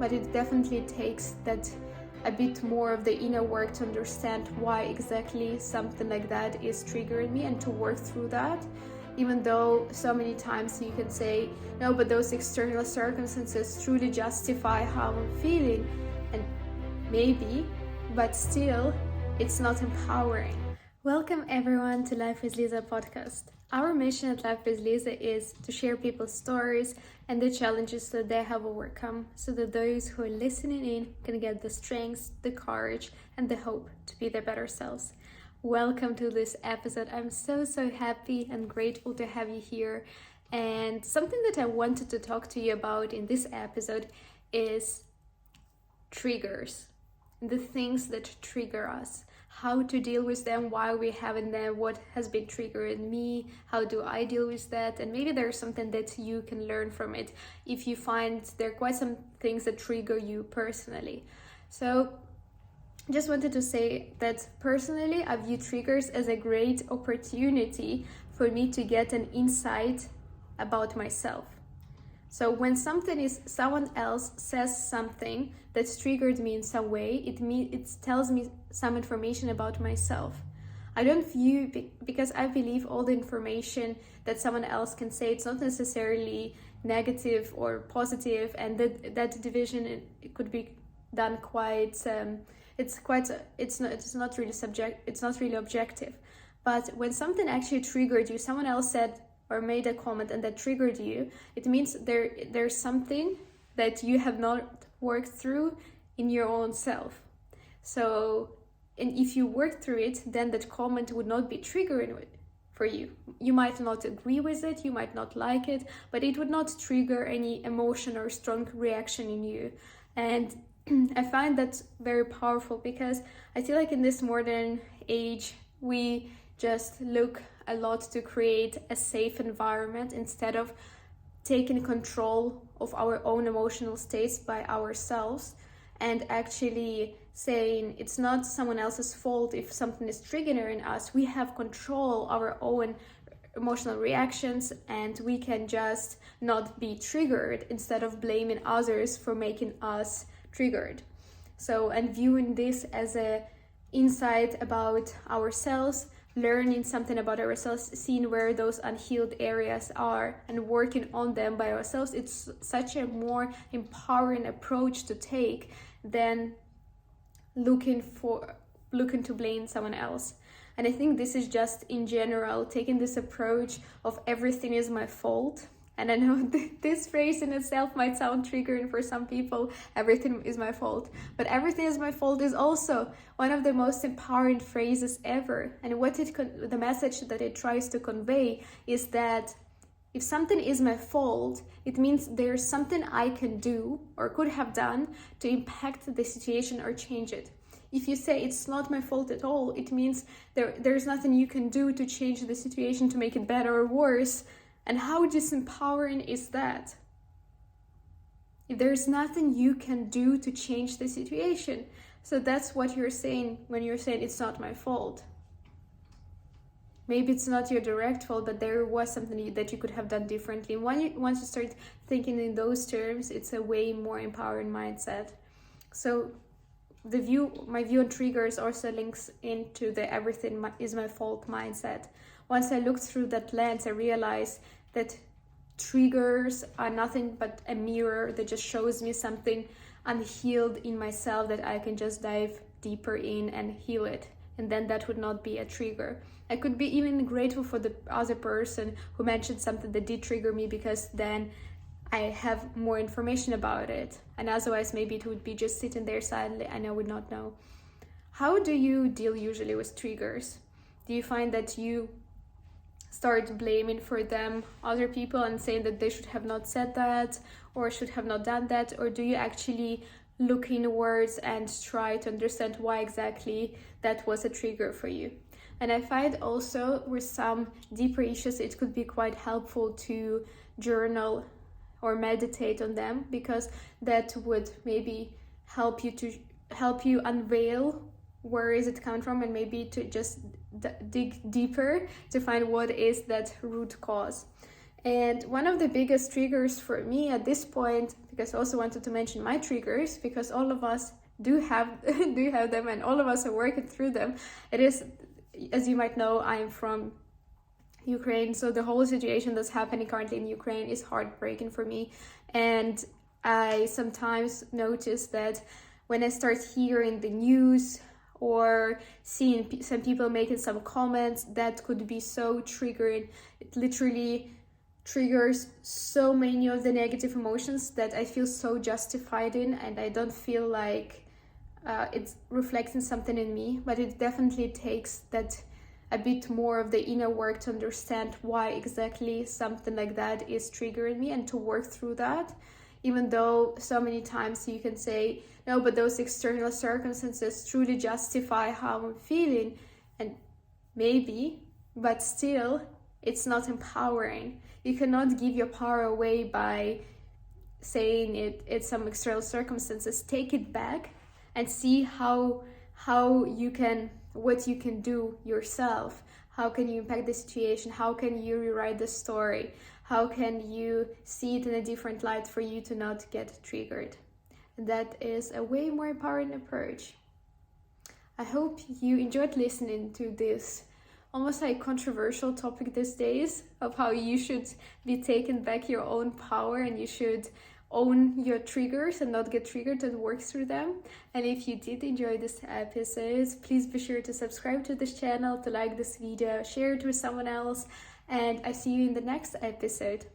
but it definitely takes that a bit more of the inner work to understand why exactly something like that is triggering me and to work through that. Even though so many times you can say, no, but those external circumstances truly justify how I'm feeling, and maybe, but still, it's not empowering. Welcome everyone to LifewithLiza podcast. Our mission at LifewithLiza is to share people's stories and the challenges that they have overcome, so that those who are listening in can get the strength, the courage, and the hope to be their better selves. Welcome to this episode. I'm so happy and grateful to have you here. And something that I wanted to talk to you about in this episode is triggers, the things that trigger us, how to deal with them, why we having them, what has been triggering me, how do I deal with that, and maybe there's something that you can learn from it if you find there are quite some things that trigger you personally. So just wanted to say that personally I view triggers as a great opportunity for me to get an insight about myself. So when someone else says something that's triggered me in some way, it tells me some information about myself. I don't view, because I believe all the information that someone else can say, it's not necessarily negative or positive, and that division it could be done quite. It's not really objective. But when something actually triggered you, someone else said or made a comment and that triggered you, it means there's something that you have not worked through in your own self. So, and if you work through it, then that comment would not be triggering for you. You might not agree with it, you might not like it, but it would not trigger any emotion or strong reaction in you. And I find that very powerful, because I feel like in this modern age, we just look a lot to create a safe environment instead of taking control of our own emotional states by ourselves and actually saying it's not someone else's fault if something is triggering us. We have control our own emotional reactions, and we can just not be triggered instead of blaming others for making us triggered. So, and viewing this as a insight about ourselves, learning something about ourselves, seeing where those unhealed areas are and working on them by ourselves, it's such a more empowering approach to take than looking to blame someone else. And I think this is just in general taking this approach of everything is my fault. And I know this phrase in itself might sound triggering for some people, everything is my fault. But everything is my fault is also one of the most empowering phrases ever. And the message that it tries to convey is that if something is my fault, it means there's something I can do or could have done to impact the situation or change it. If you say it's not my fault at all, it means there's nothing you can do to change the situation, to make it better or worse. And how disempowering is that? If there's nothing you can do to change the situation. So that's what you're saying when you're saying it's not my fault. Maybe it's not your direct fault, but there was something that you could have done differently. Once you start thinking in those terms, it's a way more empowering mindset. So my view on triggers also links into the everything is my fault mindset. Once I looked through that lens, I realized that triggers are nothing but a mirror that just shows me something unhealed in myself that I can just dive deeper in and heal it. And then that would not be a trigger. I could be even grateful for the other person who mentioned something that did trigger me, because then I have more information about it. And otherwise, maybe it would be just sitting there silently and I would not know. How do you deal usually with triggers? Do you find that you start blaming for them other people and saying that they should have not said that or should have not done that? Or do you actually look inwards and try to understand why exactly that was a trigger for you? And I find also with some deeper issues, it could be quite helpful to journal or meditate on them, because that would maybe help you unveil where is it come from, and maybe to just dig deeper to find what is that root cause. And one of the biggest triggers for me at this point, because I also wanted to mention my triggers, because all of us do have them, and all of us are working through them. It is, as you might know, I am from Ukraine, so the whole situation that's happening currently in Ukraine is heartbreaking for me. And I sometimes notice that when I start hearing the news or seeing some people making some comments that could be so triggering, it literally triggers so many of the negative emotions that I feel so justified in, and I don't feel like it's reflecting something in me. But it definitely takes that a bit more of the inner work to understand why exactly something like that is triggering me, and to work through that. Even though so many times you can say, no, but those external circumstances truly justify how I'm feeling, and maybe, but still, it's not empowering. You cannot give your power away by saying it's some external circumstances. Take it back and see how you can, what you can do yourself. How can you impact the situation? How can you rewrite the story? How can you see it in a different light for you to not get triggered? That is a way more empowering approach. I hope you enjoyed listening to this almost like controversial topic these days, of how you should be taking back your own power, and you should own your triggers and not get triggered and work through them. And if you did enjoy this episode, please be sure to subscribe to this channel, to like this video, share it with someone else, and I see you in the next episode.